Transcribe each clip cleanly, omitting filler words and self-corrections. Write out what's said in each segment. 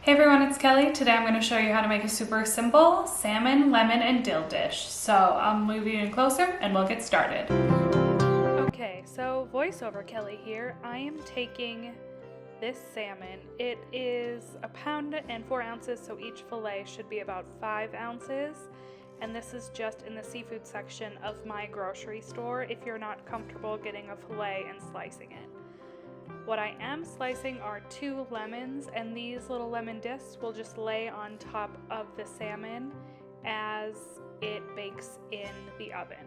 Hey everyone, it's Kelly. Today I'm going to show you how to make a super simple salmon, lemon, and dill dish. So I'll move you in closer and we'll get started. Okay, so voiceover Kelly here. I am taking this salmon. It is 1 pound and 4 ounces, so each fillet should be about 5 ounces. And this is just in the seafood section of my grocery store if you're not comfortable getting a fillet and slicing it. What I am slicing are 2 lemons, and these little lemon discs will just lay on top of the salmon as it bakes in the oven.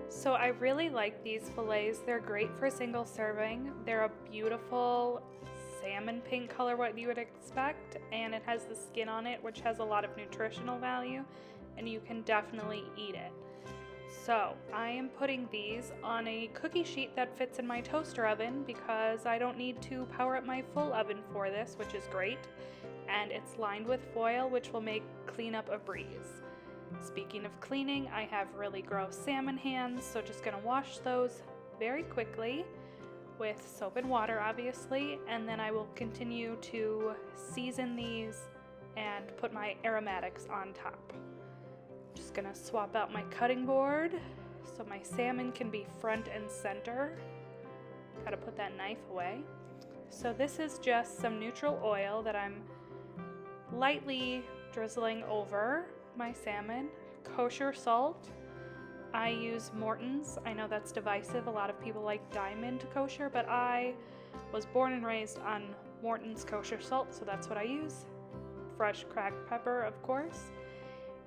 So I really like these fillets. They're great for single serving. They're a beautiful salmon pink color, what you would expect, and it has the skin on it, which has a lot of nutritional value, and you can definitely eat it. So I am putting these on a cookie sheet that fits in my toaster oven because I don't need to power up my full oven for this, which is great, and it's lined with foil, which will make cleanup a breeze. Speaking of cleaning, I have really gross salmon hands, so just gonna wash those very quickly with soap and water, obviously, and then I will continue to season these and put my aromatics on top. Just gonna swap out my cutting board so my salmon can be front and center. Gotta put that knife away. So this is just some neutral oil that I'm lightly drizzling over my salmon. Kosher salt. I use Morton's. I know that's divisive. A lot of people like Diamond kosher, but I was born and raised on Morton's kosher salt, so that's what I use. Fresh cracked pepper, of course.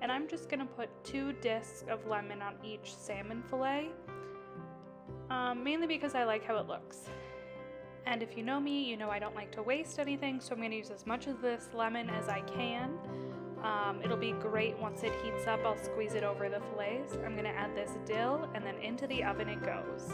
And I'm just gonna put 2 discs of lemon on each salmon fillet, mainly because I like how it looks. And if you know me, you know I don't like to waste anything, so I'm gonna use as much of this lemon as I can. It'll be great once it heats up. I'll squeeze it over the fillets. I'm gonna add this dill, and then into the oven it goes.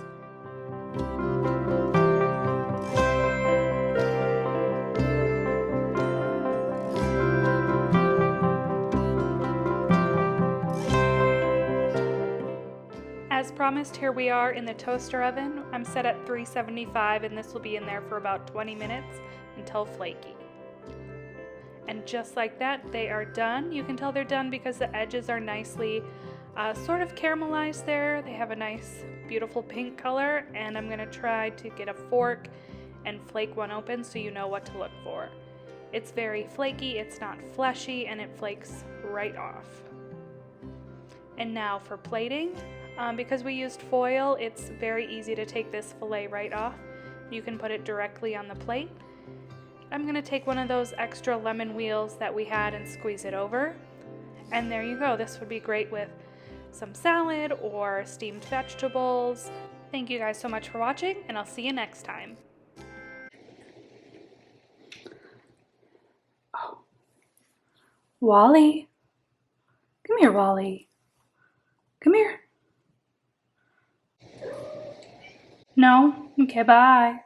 As promised, here we are in the toaster oven. I'm set at 375, and this will be in there for about 20 minutes until flaky. And just like that, they are done. You can tell they're done because the edges are nicely sort of caramelized there. They have a nice, beautiful pink color, and I'm gonna try to get a fork and flake one open so you know what to look for. It's very flaky, it's not fleshy, and it flakes right off. And now for plating. Because we used foil, it's very easy to take this fillet right off. You can put it directly on the plate. I'm gonna take one of those extra lemon wheels that we had and squeeze it over. And there you go. This would be great with some salad or steamed vegetables. Thank you guys so much for watching, and I'll see you next time. Oh. Wally. Come here, Wally. Come here. No? Okay, bye.